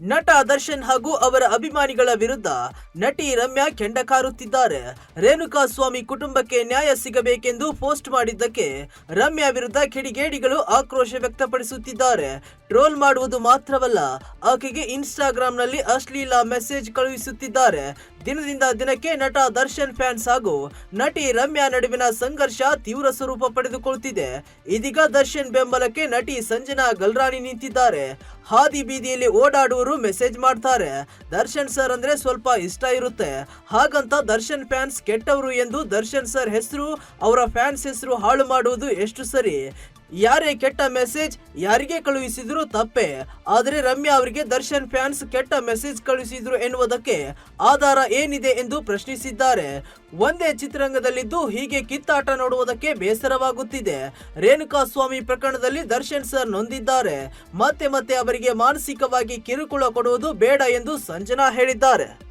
ನಟ ದರ್ಶನ್ ಹಾಗೂ ಅವರ ಅಭಿಮಾನಿಗಳ ವಿರುದ್ಧ ನಟಿ ರಮ್ಯಾ ಕೆಂಡ ಕಾರುತ್ತಿದ್ದಾರೆ. ರೇಣುಕಾಸ್ವಾಮಿ ಕುಟುಂಬಕ್ಕೆ ನ್ಯಾಯ ಸಿಗಬೇಕೆಂದು ಪೋಸ್ಟ್ ಮಾಡಿದ್ದಕ್ಕೆ ರಮ್ಯಾ ವಿರುದ್ಧ ಕಿಡಿಗೇಡಿಗಳು ಆಕ್ರೋಶ ವ್ಯಕ್ತಪಡಿಸುತ್ತಿದ್ದಾರೆ. ಟ್ರೋಲ್ ಮಾಡುವುದು ಮಾತ್ರವಲ್ಲ, ಆಕೆಗೆ ಇನ್ಸ್ಟಾಗ್ರಾಂನಲ್ಲಿ ಅಶ್ಲೀಲ ಮೆಸೇಜ್ ಕಳುಹಿಸುತ್ತಿದ್ದಾರೆ. ದಿನದಿಂದ ದಿನಕ್ಕೆ ನಟ ದರ್ಶನ್ ಫ್ಯಾನ್ಸ್ ಹಾಗೂ ನಟಿ ರಮ್ಯಾ ನಡುವಿನ ಸಂಘರ್ಷ ತೀವ್ರ ಸ್ವರೂಪ ಪಡೆದುಕೊಳ್ಳುತ್ತಿದೆ. ಇದೀಗ ದರ್ಶನ್ ಬೆಂಬಲಕ್ಕೆ ನಟಿ ಸಂಜನಾ ಗಲ್ರಾನಿ ನಿಂತಿದ್ದಾರೆ. ಹಾದಿ ಬೀದಿಯಲ್ಲಿ ಓಡಾಡುವರು ಮೆಸೇಜ್ ಮಾಡ್ತಾರೆ. ದರ್ಶನ್ ಸರ್ ಅಂದ್ರೆ ಸ್ವಲ್ಪ ಇಷ್ಟ ಇರುತ್ತೆ, ಹಾಗಂತ ದರ್ಶನ್ ಫ್ಯಾನ್ಸ್ ಕೆಟ್ಟವರು ಎಂದು ದರ್ಶನ್ ಸರ್ ಹೆಸರು, ಅವರ ಫ್ಯಾನ್ಸ್ ಹೆಸರು ಹಾಳು ಮಾಡುವುದು ಎಷ್ಟು ಸರಿ? ಯಾರೇ ಕೆಟ್ಟ ಮೆಸೇಜ್ ಯಾರಿಗೆ ಕಳುಹಿಸಿದ್ರು ತಪ್ಪೆ. ಆದರೆ ರಮ್ಯಾ ಅವರಿಗೆ ದರ್ಶನ್ ಫ್ಯಾನ್ಸ್ ಕೆಟ್ಟ ಮೆಸೇಜ್ ಕಳುಹಿಸಿದ್ರು ಎನ್ನುವುದಕ್ಕೆ ಆಧಾರ ಏನಿದೆ ಎಂದು ಪ್ರಶ್ನಿಸಿದ್ದಾರೆ. ಒಂದೇ ಚಿತ್ರರಂಗದಲ್ಲಿದ್ದು ಹೀಗೆ ಕಿತ್ತಾಟ ನೋಡುವುದಕ್ಕೆ ಬೇಸರವಾಗುತ್ತಿದೆ. ರೇಣುಕಾಸ್ವಾಮಿ ಪ್ರಕರಣದಲ್ಲಿ ದರ್ಶನ್ ಸರ್ ನೊಂದಿದ್ದಾರೆ. ಮತ್ತೆ ಮತ್ತೆ ಅವರಿಗೆ ಮಾನಸಿಕವಾಗಿ ಕಿರುಕುಳ ಕೊಡುವುದು ಬೇಡ ಎಂದು ಸಂಜನಾ ಹೇಳಿದ್ದಾರೆ.